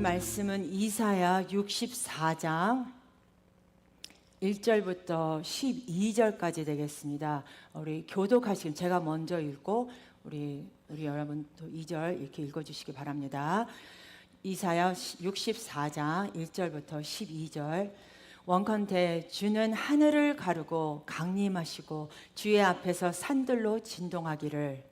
말씀은 이사야 64장 1절부터 12절까지 되겠습니다. 우리 교독하시면 제가 먼저 읽고 우리 여러분 또 2절 이렇게 읽어주시기 바랍니다. 이사야 64장 1절부터 12절. 원컨대 주는 하늘을 가르고 강림하시고 주의 앞에서 산들로 진동하기를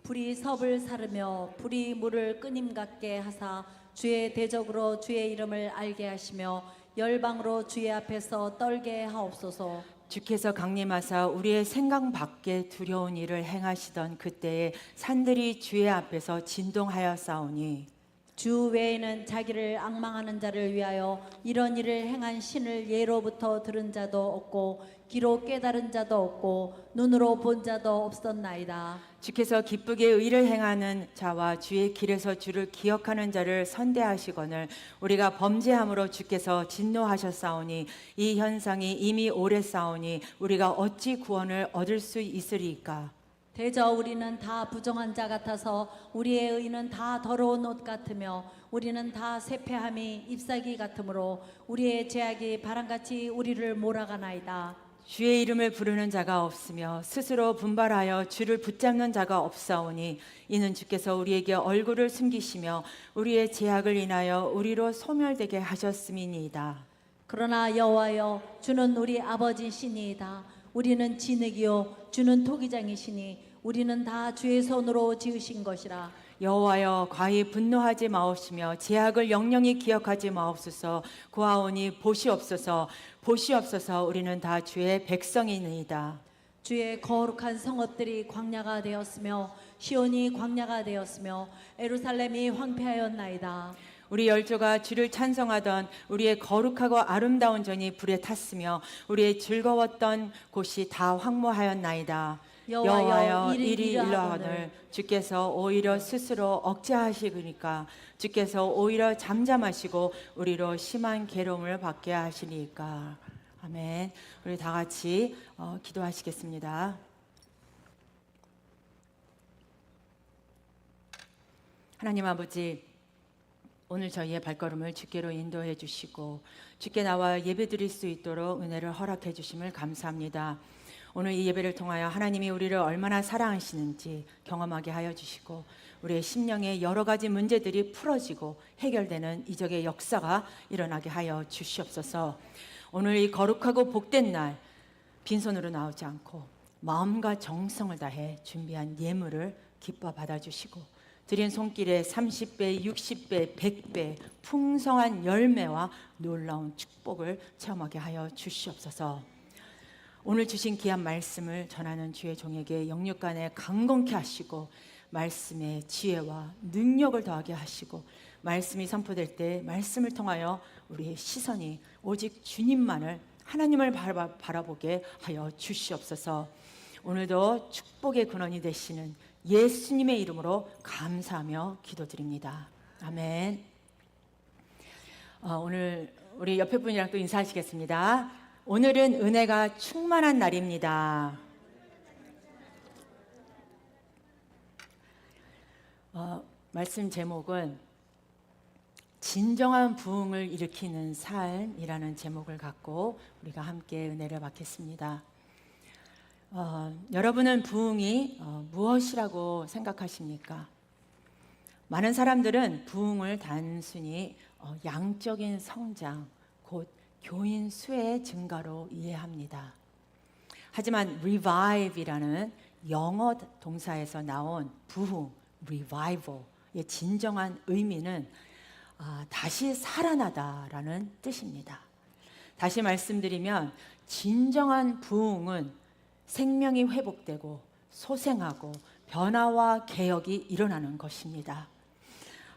불이 섭을 사르며 불이 물을 끄님 같게 하사 주의 대적으로 주의 이름을 알게 하시며 열방으로 주의 앞에서 떨게 하옵소서. 주께서 강림하사 우리의 생각 밖에 두려운 일을 행하시던 그때에 산들이 주의 앞에서 진동하여 싸우니 주 외에는 자기를 앙망하는 자를 위하여 이런 일을 행한 신을 예로부터 들은 자도 없고 귀로 깨달은 자도 없고 눈으로 본 자도 없었나이다. 주께서 기쁘게 의를 행하는 자와 주의 길에서 주를 기억하는 자를 선대하시거늘 우리가 범죄함으로 주께서 진노하셨사오니 이 현상이 이미 오래 싸우니 우리가 어찌 구원을 얻을 수 있으리이까. 대저 우리는 다 부정한 자 같아서 우리의 의는 다 더러운 옷 같으며 우리는 다 세폐함이 잎사귀 같으므로 우리의 죄악이 바람같이 우리를 몰아가나이다. 주의 이름을 부르는 자가 없으며 스스로 분발하여 주를 붙잡는 자가 없사오니 이는 주께서 우리에게 얼굴을 숨기시며 우리의 죄악을 인하여 우리로 소멸되게 하셨음이니이다. 그러나 여호와여 주는 우리 아버지시니이다. 우리는 진흙이요 주는 토기장이시니 우리는 다 주의 손으로 지으신 것이라. 여호와여 과히 분노하지 마옵시며 죄악을 영영히 기억하지 마옵소서. 구하오니 보시옵소서. 보시옵소서. 우리는 다 주의 백성이니이다. 주의 거룩한 성읍들이 광야가 되었으며 시온이 광야가 되었으며 예루살렘이 황폐하였나이다. 우리 열조가 주를 찬송하던 우리의 거룩하고 아름다운 전이 불에 탔으며 우리의 즐거웠던 곳이 다 황무하였나이다. 여호와여 이리 일러하거늘 주께서 오히려 스스로 억제하시니까 주께서 오히려 잠잠하시고 우리로 심한 괴로움을 받게 하시니까. 아멘. 우리 다 같이 기도하시겠습니다. 하나님 아버지, 오늘 저희의 발걸음을 주께로 인도해 주시고 주께 나와 예배드릴 수 있도록 은혜를 허락해 주심을 감사합니다. 오늘 이 예배를 통하여 하나님이 우리를 얼마나 사랑하시는지 경험하게 하여 주시고 우리의 심령의 여러 가지 문제들이 풀어지고 해결되는 이적의 역사가 일어나게 하여 주시옵소서. 오늘 이 거룩하고 복된 날 빈손으로 나오지 않고 마음과 정성을 다해 준비한 예물을 기뻐 받아주시고 드린 손길에 30배, 60배, 100배 풍성한 열매와 놀라운 축복을 체험하게 하여 주시옵소서. 오늘 주신 귀한 말씀을 전하는 주의 종에게 영육간에 강건케 하시고 말씀의 지혜와 능력을 더하게 하시고 말씀이 선포될 때 말씀을 통하여 우리의 시선이 오직 주님만을 하나님을 바라보게 하여 주시옵소서. 오늘도 축복의 근원이 되시는 예수님의 이름으로 감사하며 기도드립니다. 아멘. 오늘 우리 옆에 분이랑 또 인사하시겠습니다. 오늘은 은혜가 충만한 날입니다. 말씀 제목은 진정한 부흥을 일으키는 삶이라는 제목을 갖고 우리가 함께 은혜를 받겠습니다. 여러분은 부흥이 무엇이라고 생각하십니까? 많은 사람들은 부흥을 단순히 양적인 성장, 곧 교인 수의 증가로 이해합니다. 하지만 revive이라는 영어 동사에서 나온 부흥, revival의 진정한 의미는 다시 살아나다라는 뜻입니다. 다시 말씀드리면 진정한 부흥은 생명이 회복되고 소생하고 변화와 개혁이 일어나는 것입니다.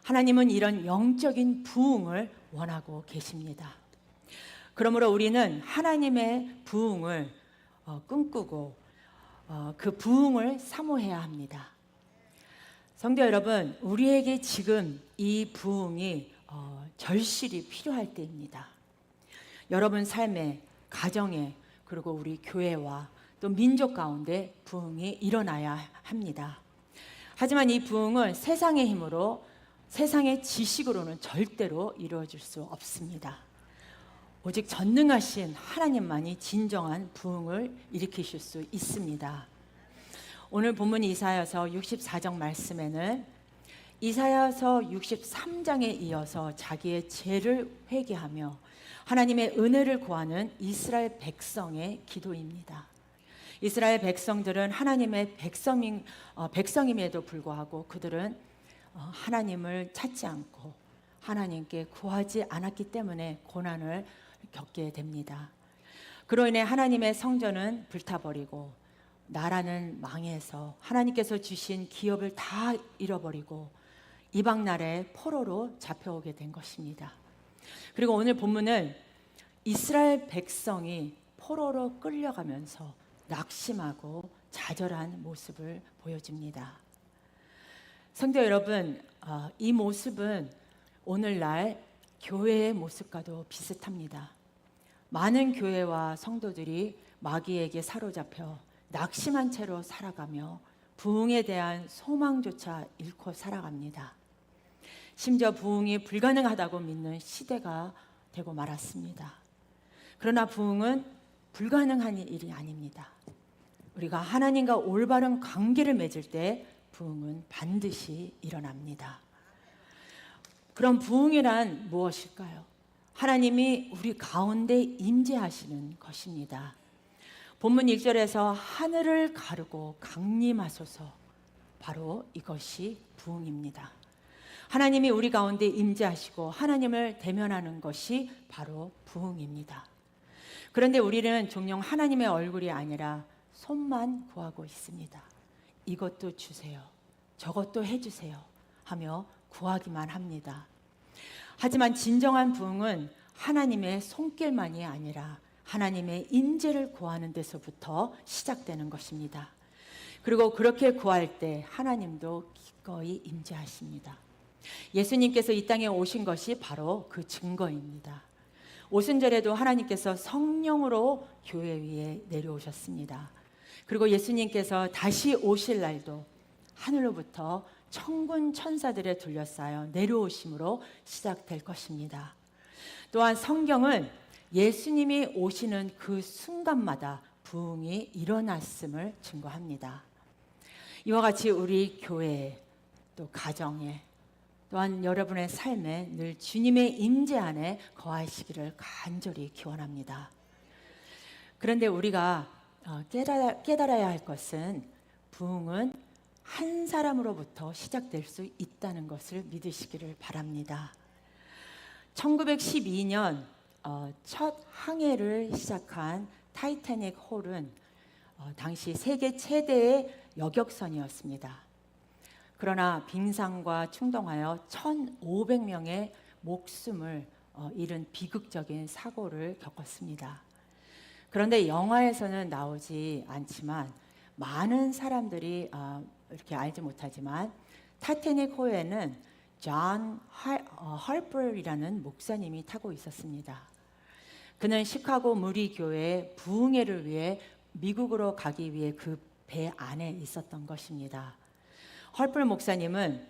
하나님은 이런 영적인 부흥을 원하고 계십니다. 그러므로 우리는 하나님의 부흥을 꿈꾸고 그 부흥을 사모해야 합니다. 성도 여러분, 우리에게 지금 이 부흥이 절실히 필요할 때입니다. 여러분 삶에, 가정에, 그리고 우리 교회와 또 민족 가운데 부흥이 일어나야 합니다. 하지만 이 부흥은 세상의 힘으로 세상의 지식으로는 절대로 이루어질 수 없습니다. 오직 전능하신 하나님만이 진정한 부흥을 일으키실 수 있습니다. 오늘 본문 이사야서 64장 말씀에는 이사야서 63장에 이어서 자기의 죄를 회개하며 하나님의 은혜를 구하는 이스라엘 백성의 기도입니다. 이스라엘 백성들은 하나님의 백성임에도 불구하고 그들은 하나님을 찾지 않고 하나님께 구하지 않았기 때문에 고난을 겪게 됩니다. 그로 인해 하나님의 성전은 불타버리고 나라는 망해서 하나님께서 주신 기업을 다 잃어버리고 이방 나라의 포로로 잡혀오게 된 것입니다. 그리고 오늘 본문은 이스라엘 백성이 포로로 끌려가면서 낙심하고 좌절한 모습을 보여줍니다. 성도 여러분, 이 모습은 오늘날 교회의 모습과도 비슷합니다. 많은 교회와 성도들이 마귀에게 사로잡혀 낙심한 채로 살아가며 부흥에 대한 소망조차 잃고 살아갑니다. 심지어 부흥이 불가능하다고 믿는 시대가 되고 말았습니다. 그러나 부흥은 불가능한 일이 아닙니다. 우리가 하나님과 올바른 관계를 맺을 때 부흥은 반드시 일어납니다. 그럼 부흥이란 무엇일까요? 하나님이 우리 가운데 임재하시는 것입니다. 본문 1절에서 하늘을 가르고 강림하소서, 바로 이것이 부흥입니다. 하나님이 우리 가운데 임재하시고 하나님을 대면하는 것이 바로 부흥입니다. 그런데 우리는 종종 하나님의 얼굴이 아니라 손만 구하고 있습니다. 이것도 주세요, 저것도 해주세요 하며 구하기만 합니다. 하지만 진정한 부흥은 하나님의 손길만이 아니라 하나님의 임재를 구하는 데서부터 시작되는 것입니다. 그리고 그렇게 구할 때 하나님도 기꺼이 임재하십니다. 예수님께서 이 땅에 오신 것이 바로 그 증거입니다. 오순절에도 하나님께서 성령으로 교회 위에 내려오셨습니다. 그리고 예수님께서 다시 오실 날도 하늘로부터 천군 천사들에 둘러싸여 내려오심으로 시작될 것입니다. 또한 성경은 예수님이 오시는 그 순간마다 부흥이 일어났음을 증거합니다. 이와 같이 우리 교회에, 또 가정에, 또한 여러분의 삶에 늘 주님의 임재 안에 거하시기를 간절히 기원합니다. 그런데 우리가 깨달아야 할 것은 부흥은 한 사람으로부터 시작될 수 있다는 것을 믿으시기를 바랍니다. 1912년 첫 항해를 시작한 타이타닉 홀은 당시 세계 최대의 여객선이었습니다. 그러나 빙상과 충동하여 1,500명의 목숨을 잃은 비극적인 사고를 겪었습니다. 그런데 영화에서는 나오지 않지만 많은 사람들이 이렇게 알지 못하지만 타이타닉 호에는 존 할퍼이라는 목사님이 타고 있었습니다. 그는 시카고 무리교회의 부흥회를 위해 미국으로 가기 위해 그 배 안에 있었던 것입니다. 헐플 목사님은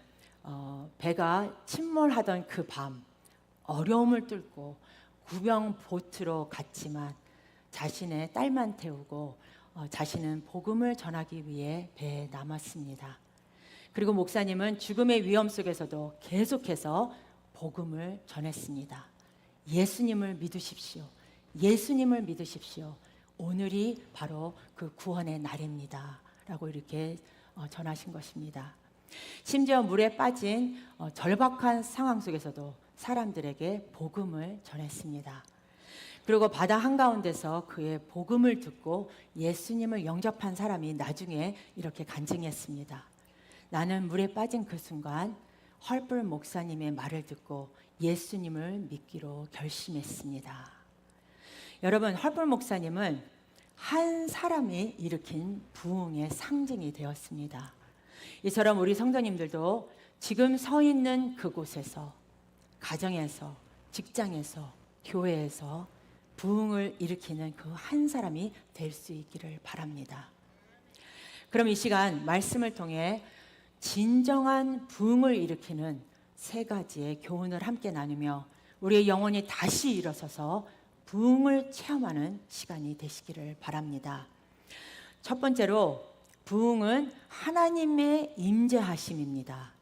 배가 침몰하던 그 밤 어려움을 뚫고 구명 보트로 갔지만 자신의 딸만 태우고 자신은 복음을 전하기 위해 배에 남았습니다. 그리고 목사님은 죽음의 위험 속에서도 계속해서 복음을 전했습니다. 예수님을 믿으십시오. 예수님을 믿으십시오. 오늘이 바로 그 구원의 날입니다. 라고 이렇게 전하신 것입니다. 심지어 물에 빠진 절박한 상황 속에서도 사람들에게 복음을 전했습니다. 그리고 바다 한가운데서 그의 복음을 듣고 예수님을 영접한 사람이 나중에 이렇게 간증했습니다. 나는 물에 빠진 그 순간 헐플 목사님의 말을 듣고 예수님을 믿기로 결심했습니다. 여러분, 헐플 목사님은 한 사람이 일으킨 부흥의 상징이 되었습니다. 이처럼 우리 성도님들도 지금 서 있는 그곳에서, 가정에서, 직장에서, 교회에서 부흥을 일으키는 그 한 사람이 될 수 있기를 바랍니다. 그럼 이 시간 말씀을 통해 진정한 부흥을 일으키는 세 가지의 교훈을 함께 나누며 우리의 영혼이 다시 일어서서 부흥을 체험하는 시간이 되시기를 바랍니다. 첫 번째로 부흥은 하나님의 임재하심입니다.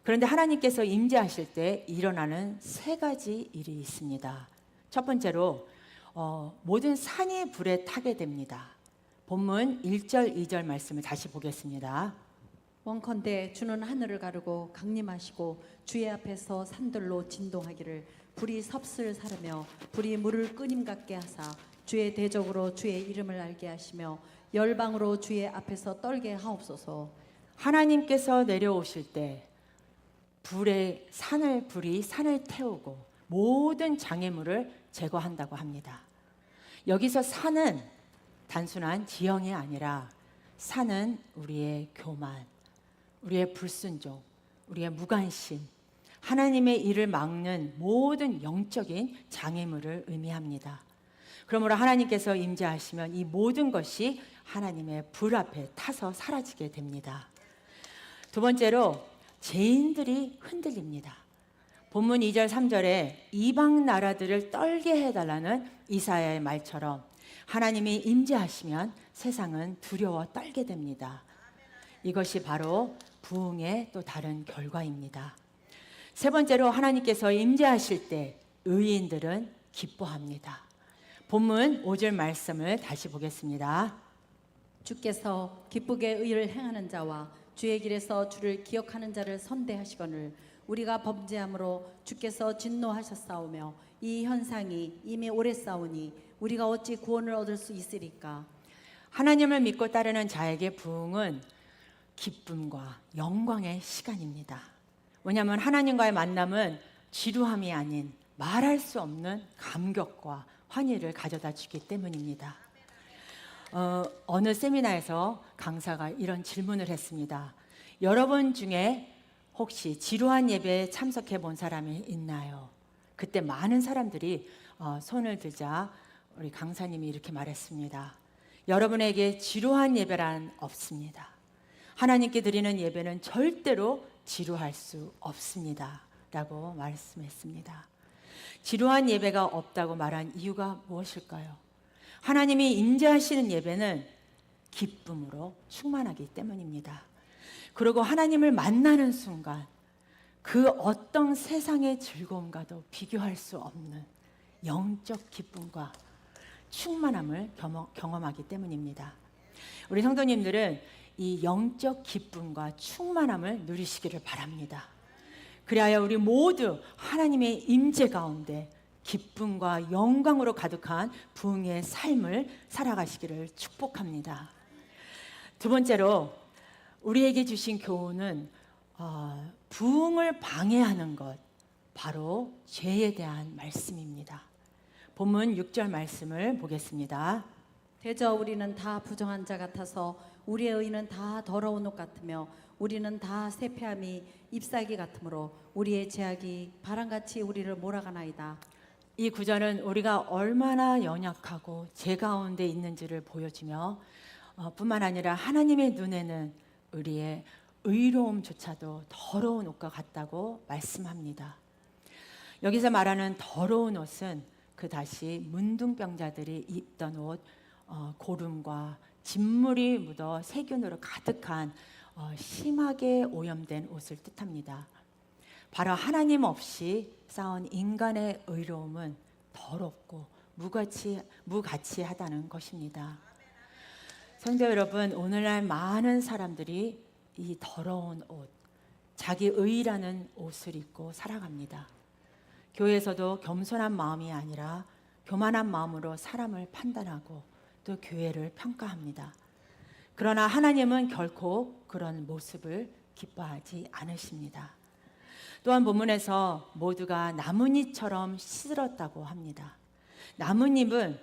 그런데 하나님께서 임재하실 때 일어나는 세 가지 일이 있습니다. 첫 번째로 모든 산이 불에 타게 됩니다. 본문 1절, 2절 말씀을 다시 보겠습니다. 원컨대 주는 하늘을 가르고 강림하시고 주의 앞에서 산들로 진동하기를 불이 섭슬 사르며 불이 물을 끄님 같게 하사 주의 대적으로 주의 이름을 알게 하시며 열방으로 주의 앞에서 떨게 하옵소서. 하나님께서 내려오실 때 불이 산을 태우고 모든 장애물을 제거한다고 합니다. 여기서 산은 단순한 지형이 아니라 산은 우리의 교만, 우리의 불순종, 우리의 무관심, 하나님의 일을 막는 모든 영적인 장애물을 의미합니다. 그러므로 하나님께서 임재하시면 이 모든 것이 하나님의 불 앞에 타서 사라지게 됩니다. 두 번째로 죄인들이 흔들립니다. 본문 2절 3절에 이방 나라들을 떨게 해달라는 이사야의 말처럼 하나님이 임재하시면 세상은 두려워 떨게 됩니다. 이것이 바로 부흥의 또 다른 결과입니다. 세 번째로 하나님께서 임재하실 때 의인들은 기뻐합니다. 본문 5절 말씀을 다시 보겠습니다. 주께서 기쁘게 의를 행하는 자와 주의 길에서 주를 기억하는 자를 선대하시거늘 우리가 범죄함으로 주께서 진노하셨사오며 이 현상이 이미 오래 싸우니 우리가 어찌 구원을 얻을 수 있으리까. 하나님을 믿고 따르는 자에게 부흥은 기쁨과 영광의 시간입니다. 왜냐하면 하나님과의 만남은 지루함이 아닌 말할 수 없는 감격과 환희를 가져다 주기 때문입니다. 어느 세미나에서 강사가 이런 질문을 했습니다. 여러분 중에 혹시 지루한 예배에 참석해 본 사람이 있나요? 그때 많은 사람들이 손을 들자 우리 강사님이 이렇게 말했습니다. 여러분에게 지루한 예배란 없습니다. 하나님께 드리는 예배는 절대로 지루할 수 없습니다. 라고 말씀했습니다. 지루한 예배가 없다고 말한 이유가 무엇일까요? 하나님이 임재하시는 예배는 기쁨으로 충만하기 때문입니다. 그리고 하나님을 만나는 순간 그 어떤 세상의 즐거움과도 비교할 수 없는 영적 기쁨과 충만함을 경험하기 때문입니다. 우리 성도님들은 이 영적 기쁨과 충만함을 누리시기를 바랍니다. 그리하여 우리 모두 하나님의 임재 가운데 기쁨과 영광으로 가득한 부흥의 삶을 살아가시기를 축복합니다. 두 번째로 우리에게 주신 교훈은 부흥을 방해하는 것, 바로 죄에 대한 말씀입니다. 본문 6절 말씀을 보겠습니다. 대저 우리는 다 부정한 자 같아서 우리의 의는 다 더러운 옷 같으며 우리는 다 쇠폐함이 잎사귀 같으므로 우리의 죄악이 바람같이 우리를 몰아가나이다. 이 구절은 우리가 얼마나 연약하고 죄 가운데 있는지를 보여주며 뿐만 아니라 하나님의 눈에는 우리의 의로움조차도 더러운 옷과 같다고 말씀합니다. 여기서 말하는 더러운 옷은 그 다시 문둥병자들이 입던 옷, 고름과 진물이 묻어 세균으로 가득한 심하게 오염된 옷을 뜻합니다. 바로 하나님 없이 쌓은 인간의 의로움은 더럽고 무가치하다는 것입니다. 성도 여러분, 오늘날 많은 사람들이 이 더러운 옷, 자기 의라는 옷을 입고 살아갑니다. 교회에서도 겸손한 마음이 아니라 교만한 마음으로 사람을 판단하고 또 교회를 평가합니다. 그러나 하나님은 결코 그런 모습을 기뻐하지 않으십니다. 또한 본문에서 모두가 나뭇잎처럼 시들었다고 합니다. 나뭇잎은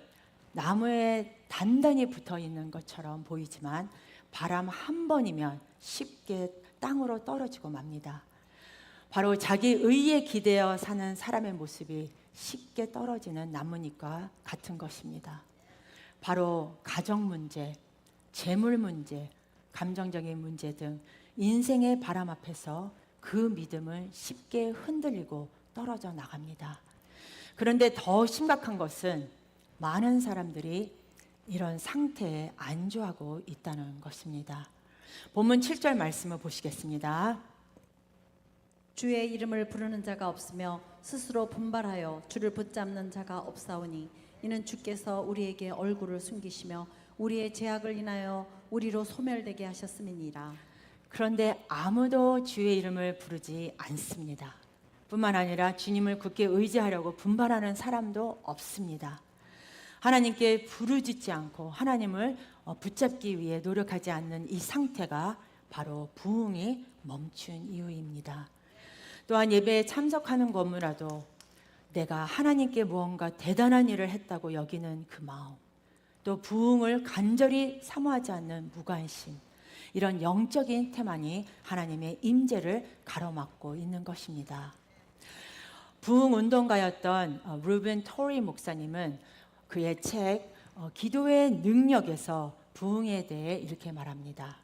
나무에 단단히 붙어 있는 것처럼 보이지만 바람 한 번이면 쉽게 땅으로 떨어지고 맙니다. 바로 자기 의에 기대어 사는 사람의 모습이 쉽게 떨어지는 나뭇잎과 같은 것입니다. 바로 가정 문제, 재물 문제, 감정적인 문제 등 인생의 바람 앞에서 그 믿음은 쉽게 흔들리고 떨어져 나갑니다. 그런데 더 심각한 것은 많은 사람들이 이런 상태에 안주하고 있다는 것입니다. 본문 7절 말씀을 보시겠습니다. 주의 이름을 부르는 자가 없으며 스스로 분발하여 주를 붙잡는 자가 없사오니 이는 주께서 우리에게 얼굴을 숨기시며 우리의 죄악을 인하여 우리로 소멸되게 하셨음이니라. 그런데 아무도 주의 이름을 부르지 않습니다. 뿐만 아니라 주님을 굳게 의지하려고 분발하는 사람도 없습니다. 하나님께 부르짖지 않고 하나님을 붙잡기 위해 노력하지 않는 이 상태가 바로 부흥이 멈춘 이유입니다. 또한 예배에 참석하는 것이라도 내가 하나님께 무언가 대단한 일을 했다고 여기는 그 마음, 또 부흥을 간절히 사모하지 않는 무관심, 이런 영적인 태만이 하나님의 임재를 가로막고 있는 것입니다. 부흥 운동가였던 루벤 토리 목사님은 그의 책 기도의 능력에서 부흥에 대해 이렇게 말합니다.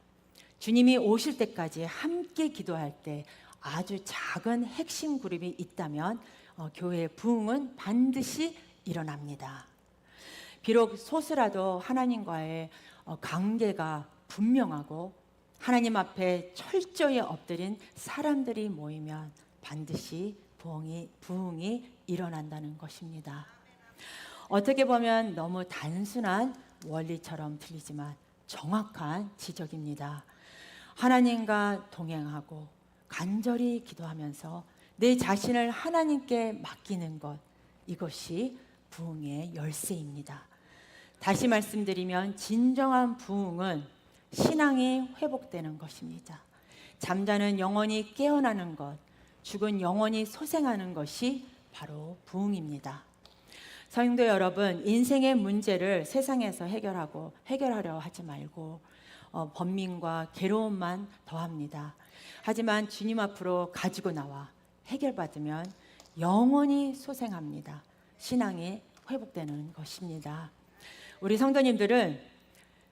주님이 오실 때까지 함께 기도할 때 아주 작은 핵심 그룹이 있다면 교회의 부흥은 반드시 일어납니다. 비록 소수라도 하나님과의 관계가 분명하고 하나님 앞에 철저히 엎드린 사람들이 모이면 반드시 부흥이 일어난다는 것입니다. 어떻게 보면 너무 단순한 원리처럼 들리지만 정확한 지적입니다. 하나님과 동행하고 간절히 기도하면서 내 자신을 하나님께 맡기는 것, 이것이 부흥의 열쇠입니다. 다시 말씀드리면 진정한 부흥은 신앙이 회복되는 것입니다. 잠자는 영혼이 깨어나는 것, 죽은 영혼이 소생하는 것이 바로 부흥입니다. 성도 여러분, 인생의 문제를 세상에서 해결하려 하지 말고 번민과 괴로움만 더합니다. 하지만 주님 앞으로 가지고 나와 해결받으면 영원히 소생합니다. 신앙이 회복되는 것입니다. 우리 성도님들은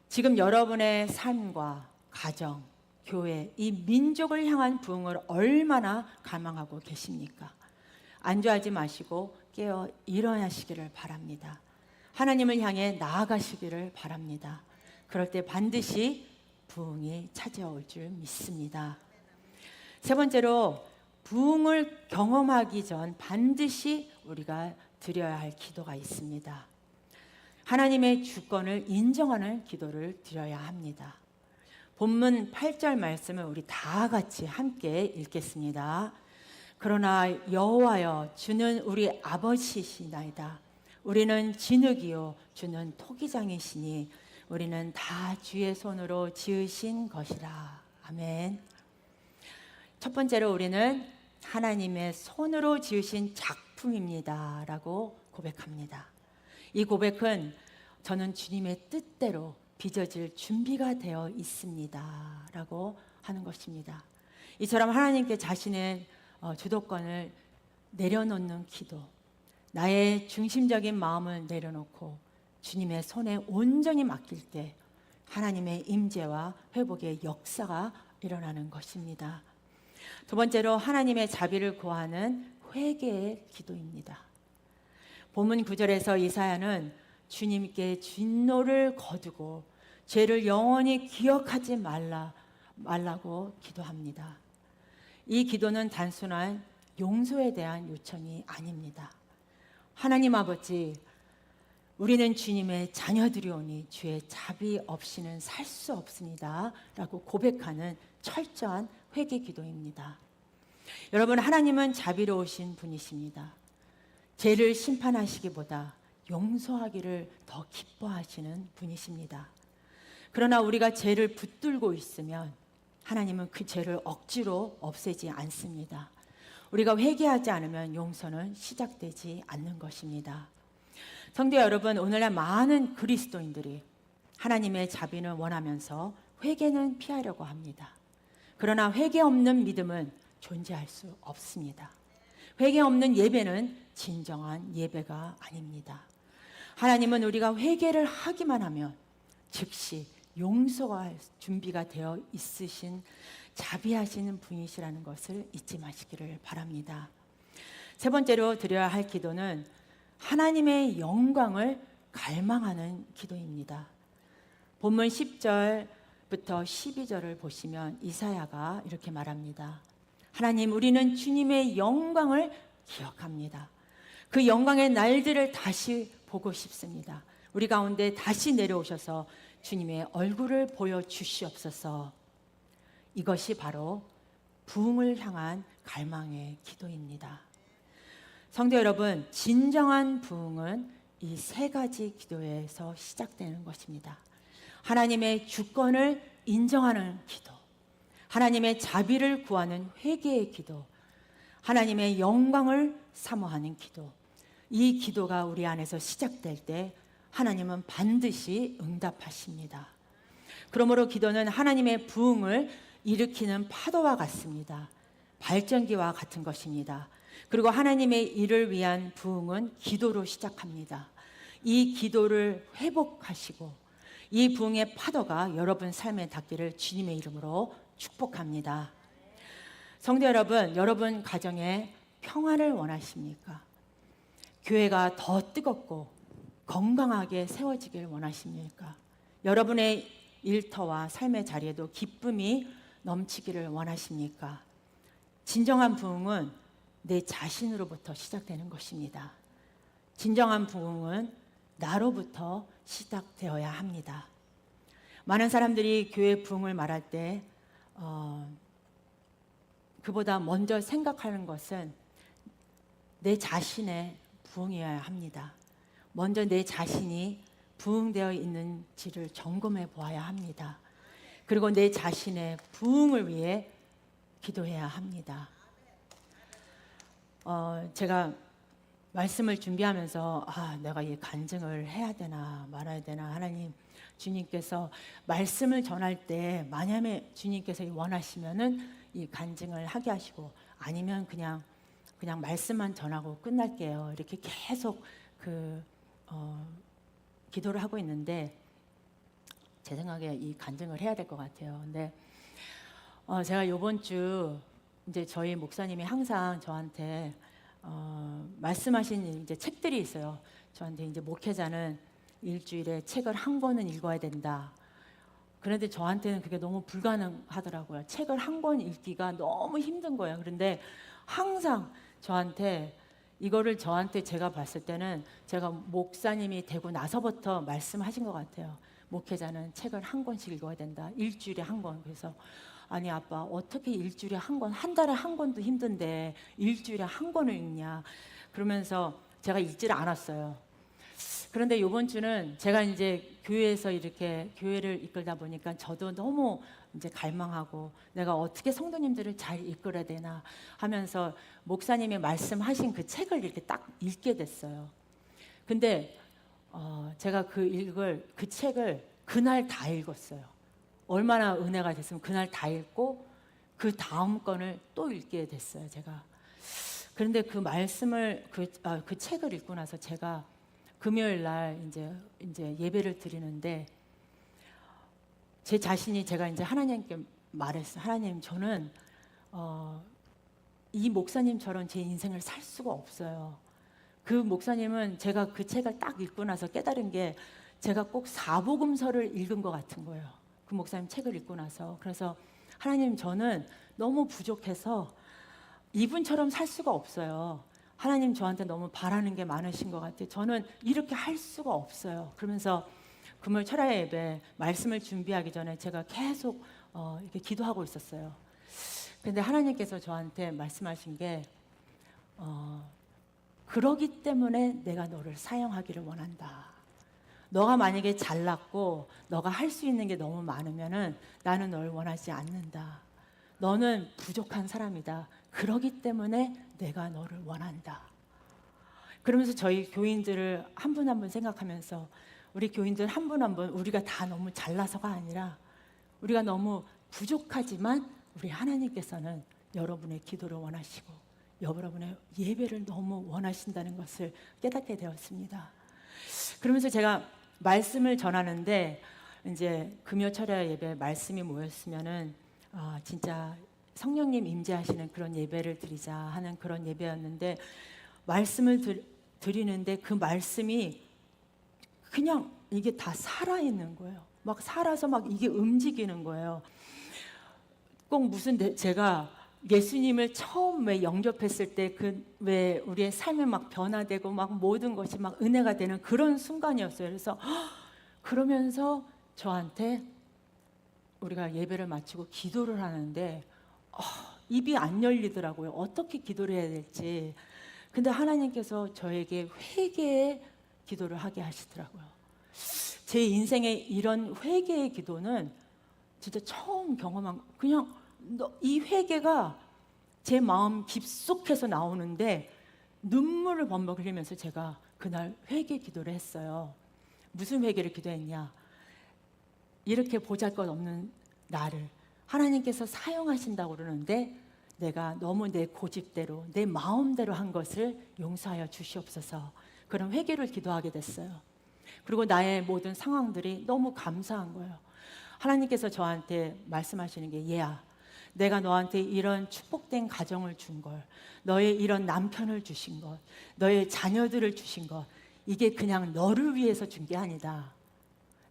지금 여러분의 삶과 가정, 교회, 이 민족을 향한 부흥을 얼마나 갈망하고 계십니까? 안주하지 마시고 깨어 일어나시기를 바랍니다. 하나님을 향해 나아가시기를 바랍니다. 그럴 때 반드시 부흥이 찾아올 줄 믿습니다. 세 번째로 부흥을 경험하기 전 반드시 우리가 드려야 할 기도가 있습니다. 하나님의 주권을 인정하는 기도를 드려야 합니다. 본문 8절 말씀을 우리 다 같이 함께 읽겠습니다. 그러나 여호와여, 주는 우리 아버지시나이다. 우리는 진흙이요 주는 토기장이시니 우리는 다 주의 손으로 지으신 것이라. 아멘. 첫 번째로 우리는 하나님의 손으로 지으신 작품입니다 라고 고백합니다. 이 고백은 저는 주님의 뜻대로 빚어질 준비가 되어 있습니다 라고 하는 것입니다. 이처럼 하나님께 자신의 주도권을 내려놓는 기도, 나의 중심적인 마음을 내려놓고 주님의 손에 온전히 맡길 때 하나님의 임재와 회복의 역사가 일어나는 것입니다. 두 번째로 하나님의 자비를 구하는 회개의 기도입니다. 본문 9절에서 이사야는 주님께 진노를 거두고 죄를 영원히 기억하지 말라고 기도합니다. 이 기도는 단순한 용서에 대한 요청이 아닙니다. 하나님 아버지, 우리는 주님의 자녀들이오니 주의 자비 없이는 살 수 없습니다 라고 고백하는 철저한 회개 기도입니다. 여러분, 하나님은 자비로우신 분이십니다. 죄를 심판하시기보다 용서하기를 더 기뻐하시는 분이십니다. 그러나 우리가 죄를 붙들고 있으면 하나님은 그 죄를 억지로 없애지 않습니다. 우리가 회개하지 않으면 용서는 시작되지 않는 것입니다. 성도 여러분, 오늘날 많은 그리스도인들이 하나님의 자비는 원하면서 회개는 피하려고 합니다. 그러나 회개 없는 믿음은 존재할 수 없습니다. 회개 없는 예배는 진정한 예배가 아닙니다. 하나님은 우리가 회개를 하기만 하면 즉시 용서할 준비가 되어 있으신 자비하시는 분이시라는 것을 잊지 마시기를 바랍니다. 세 번째로 드려야 할 기도는 하나님의 영광을 갈망하는 기도입니다. 본문 10절부터 12절을 보시면 이사야가 이렇게 말합니다. 하나님, 우리는 주님의 영광을 기억합니다. 그 영광의 날들을 다시 보고 싶습니다. 우리 가운데 다시 내려오셔서 주님의 얼굴을 보여주시옵소서. 이것이 바로 부흥을 향한 갈망의 기도입니다. 성도 여러분, 진정한 부흥은 이 세 가지 기도에서 시작되는 것입니다. 하나님의 주권을 인정하는 기도, 하나님의 자비를 구하는 회개의 기도, 하나님의 영광을 사모하는 기도. 이 기도가 우리 안에서 시작될 때 하나님은 반드시 응답하십니다. 그러므로 기도는 하나님의 부흥을 일으키는 파도와 같습니다. 발전기와 같은 것입니다. 그리고 하나님의 일을 위한 부흥은 기도로 시작합니다. 이 기도를 회복하시고 이 부흥의 파도가 여러분 삶에 닿기를 주님의 이름으로 축복합니다. 성도 여러분, 여러분 가정에 평화를 원하십니까? 교회가 더 뜨겁고 건강하게 세워지길 원하십니까? 여러분의 일터와 삶의 자리에도 기쁨이 넘치기를 원하십니까? 진정한 부흥은 내 자신으로부터 시작되는 것입니다. 진정한 부흥은 나로부터 시작되어야 합니다. 많은 사람들이 교회 부흥을 말할 때 그보다 먼저 생각하는 것은 내 자신의 부흥이어야 합니다. 먼저 내 자신이 부흥되어 있는지를 점검해 보아야 합니다. 그리고 내 자신의 부흥을 위해 기도해야 합니다. 제가 말씀을 준비하면서 내가 이 간증을 해야 되나 말아야 되나, 하나님, 주님께서 말씀을 전할 때 만약에 주님께서 원하시면은 이 간증을 하게 하시고, 아니면 그냥 말씀만 전하고 끝날게요, 이렇게 계속 기도를 하고 있는데 제 생각에 이 간증을 해야 될 것 같아요. 근데 제가 이번 주 이제 저희 목사님이 항상 저한테 말씀하신 이제 책들이 있어요. 저한테 이제 목회자는 일주일에 책을 한 권은 읽어야 된다. 그런데 저한테는 그게 너무 불가능하더라고요. 책을 한 권 읽기가 너무 힘든 거예요. 그런데 항상 저한테 이거를 제가 봤을 때는 제가 목사님이 되고 나서부터 말씀하신 것 같아요. 목회자는 책을 한 권씩 읽어야 된다. 일주일에 한 권. 그래서 아니 아빠, 어떻게 일주일에 한 권, 한 달에 한 권도 힘든데 일주일에 한 권을 읽냐. 그러면서 제가 읽지를 않았어요. 그런데 이번 주는 제가 이제 교회에서 이렇게 교회를 이끌다 보니까 저도 너무 이제 갈망하고 내가 어떻게 성도님들을 잘 이끌어야 되나 하면서 목사님이 말씀하신 그 책을 이렇게 딱 읽게 됐어요. 근데 제가 그 책을 그날 다 읽었어요. 얼마나 은혜가 됐으면 그날 다 읽고 그 다음 건을 또 읽게 됐어요, 제가. 그런데 그 말씀을 그 책을 읽고 나서 제가 금요일 날 이제 예배를 드리는데 제 자신이 제가 이제 하나님께 말했어요. 하나님, 저는 이 목사님처럼 제 인생을 살 수가 없어요. 그 목사님은 제가 그 책을 딱 읽고 나서 깨달은 게 제가 꼭 사복음서를 읽은 것 같은 거예요. 그 목사님 책을 읽고 나서. 그래서 하나님, 저는 너무 부족해서 이분처럼 살 수가 없어요. 하나님, 저한테 너무 바라는 게 많으신 것 같아요. 저는 이렇게 할 수가 없어요. 그러면서 금요일 철야 예배 말씀을 준비하기 전에 제가 계속 이렇게 기도하고 있었어요. 근데 하나님께서 저한테 말씀하신 게 그러기 때문에 내가 너를 사용하기를 원한다. 너가 만약에 잘났고 너가 할 수 있는 게 너무 많으면은 나는 널 원하지 않는다. 너는 부족한 사람이다. 그러기 때문에 내가 너를 원한다. 그러면서 저희 교인들을 한 분 한 분 생각하면서 우리 교인들 한 분 한 분 우리가 다 너무 잘나서가 아니라 우리가 너무 부족하지만 우리 하나님께서는 여러분의 기도를 원하시고 여러분의 예배를 너무 원하신다는 것을 깨닫게 되었습니다. 그러면서 제가 말씀을 전하는데 이제 금요철야 예배 말씀이 모였으면은 진짜 성령님 임재하시는 그런 예배를 드리자 하는 그런 예배였는데 말씀을 드리는데 그 말씀이 그냥 이게 다 살아있는 거예요. 막 살아서 막 이게 움직이는 거예요. 꼭 무슨 제가 예수님을 처음 왜 영접했을 때 그 왜 우리의 삶에 막 변화되고 막 모든 것이 막 은혜가 되는 그런 순간이었어요. 그래서 그러면서 저한테 우리가 예배를 마치고 기도를 하는데 입이 안 열리더라고요. 어떻게 기도를 해야 될지. 근데 하나님께서 저에게 회개의 기도를 하게 하시더라고요. 제 인생에 이런 회개의 기도는 진짜 처음 경험한, 그냥 이 회개가 제 마음 깊숙해서 나오는데 눈물을 범벅 흘리면서 제가 그날 회개 기도를 했어요. 무슨 회개를 기도했냐? 이렇게 보잘것없는 나를 하나님께서 사용하신다고 그러는데 내가 너무 내 고집대로 내 마음대로 한 것을 용서하여 주시옵소서. 그런 회개를 기도하게 됐어요. 그리고 나의 모든 상황들이 너무 감사한 거예요. 하나님께서 저한테 말씀하시는 게 얘야, 내가 너한테 이런 축복된 가정을 준 걸, 너의 이런 남편을 주신 것, 너의 자녀들을 주신 것, 이게 그냥 너를 위해서 준 게 아니다.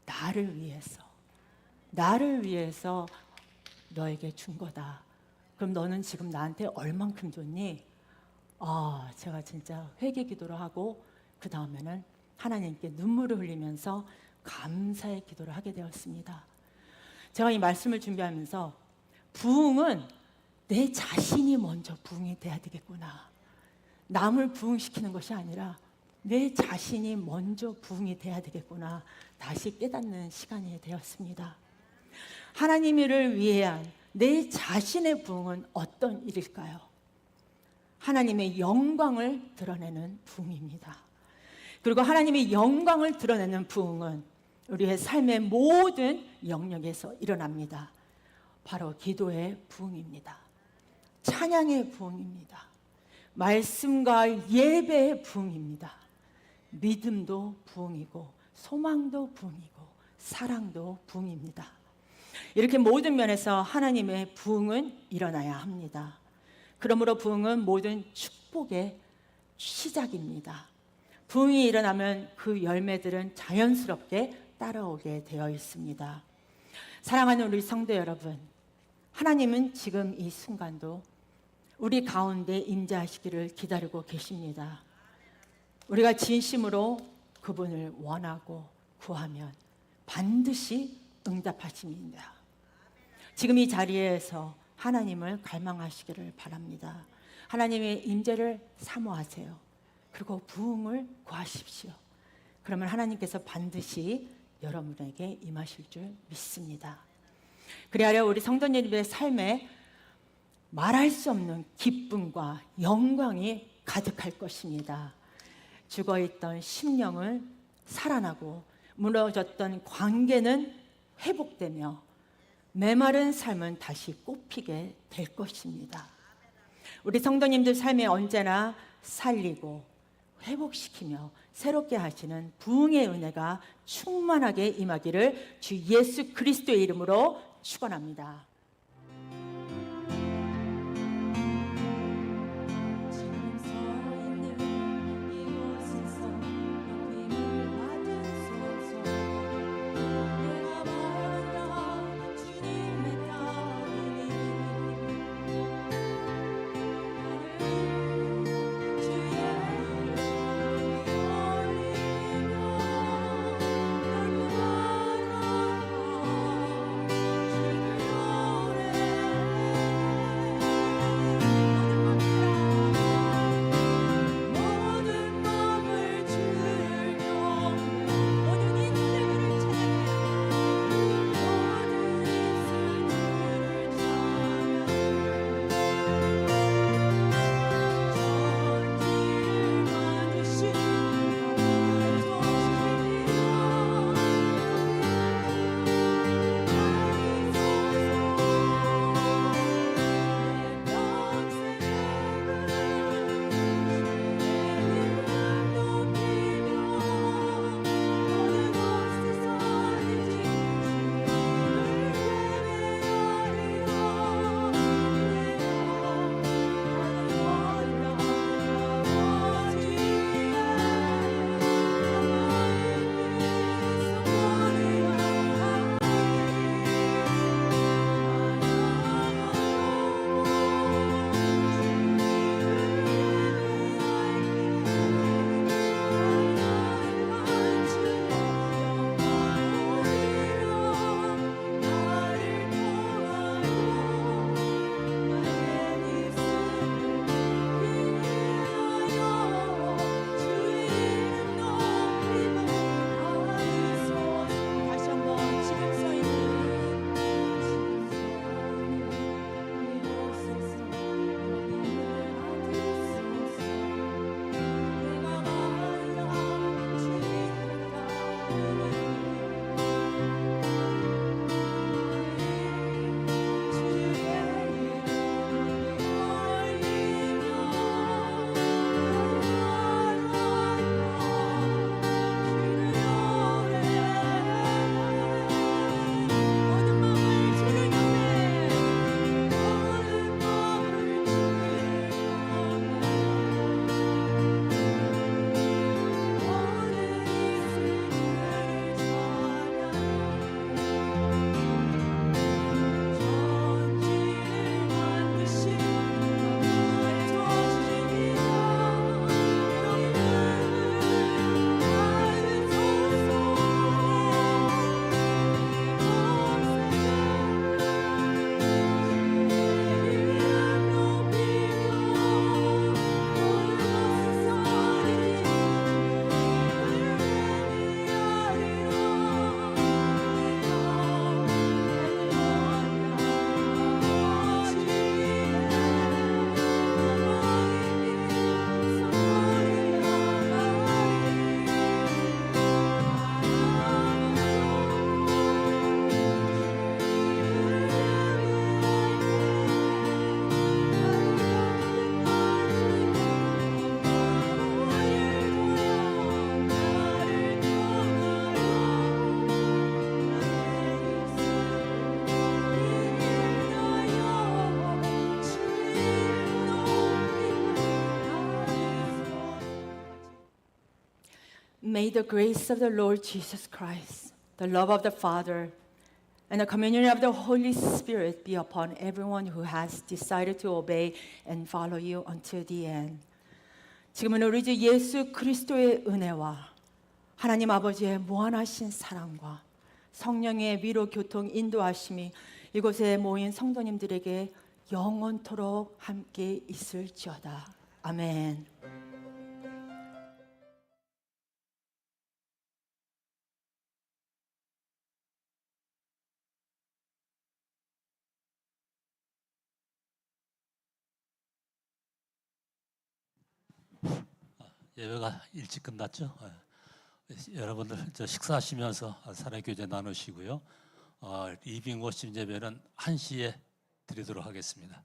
나를 위해서 너에게 준 거다. 그럼 너는 지금 나한테 얼만큼 줬니? 제가 진짜 회개 기도를 하고 그 다음에는 하나님께 눈물을 흘리면서 감사의 기도를 하게 되었습니다. 제가 이 말씀을 준비하면서 부흥은 내 자신이 먼저 부흥이 돼야 되겠구나. 남을 부흥시키는 것이 아니라 내 자신이 먼저 부흥이 돼야 되겠구나. 다시 깨닫는 시간이 되었습니다. 하나님을 위한 내 자신의 부흥은 어떤 일일까요? 하나님의 영광을 드러내는 부흥입니다. 그리고 하나님의 영광을 드러내는 부흥은 우리의 삶의 모든 영역에서 일어납니다. 바로 기도의 부흥입니다. 찬양의 부흥입니다. 말씀과 예배의 부흥입니다. 믿음도 부흥이고 소망도 부흥이고 사랑도 부흥입니다. 이렇게 모든 면에서 하나님의 부흥은 일어나야 합니다. 그러므로 부흥은 모든 축복의 시작입니다. 부흥이 일어나면 그 열매들은 자연스럽게 따라오게 되어 있습니다. 사랑하는 우리 성도 여러분, 하나님은 지금 이 순간도 우리 가운데 임재하시기를 기다리고 계십니다. 우리가 진심으로 그분을 원하고 구하면 반드시 응답하십니다. 지금 이 자리에서 하나님을 갈망하시기를 바랍니다. 하나님의 임재를 사모하세요. 그리고 부흥을 구하십시오. 그러면 하나님께서 반드시 여러분에게 임하실 줄 믿습니다. 그래야 우리 성도님의 삶에 말할 수 없는 기쁨과 영광이 가득할 것입니다. 죽어있던 심령은 살아나고 무너졌던 관계는 회복되며 메마른 삶은 다시 꽃피게 될 것입니다. 우리 성도님들 삶에 언제나 살리고 회복시키며 새롭게 하시는 부흥의 은혜가 충만하게 임하기를 주 예수 그리스도의 이름으로 축원합니다. 주를 May the grace of the Lord Jesus Christ, the love of the Father, and the communion of the Holy Spirit be upon everyone who has decided to obey and follow you until the end. 지금은 우리 주 예수 그리스도의 은혜와 하나님 아버지의 무한하신 사랑과 성령의 위로 교통 인도하심이 이곳에 모인 성도님들에게 영원토록 함께 있을지어다. 아멘. 예배가 일찍 끝났죠. 여러분들 식사하시면서 사랑의 교제 나누시고요. 리빙 워십 예배는 1시에 드리도록 하겠습니다.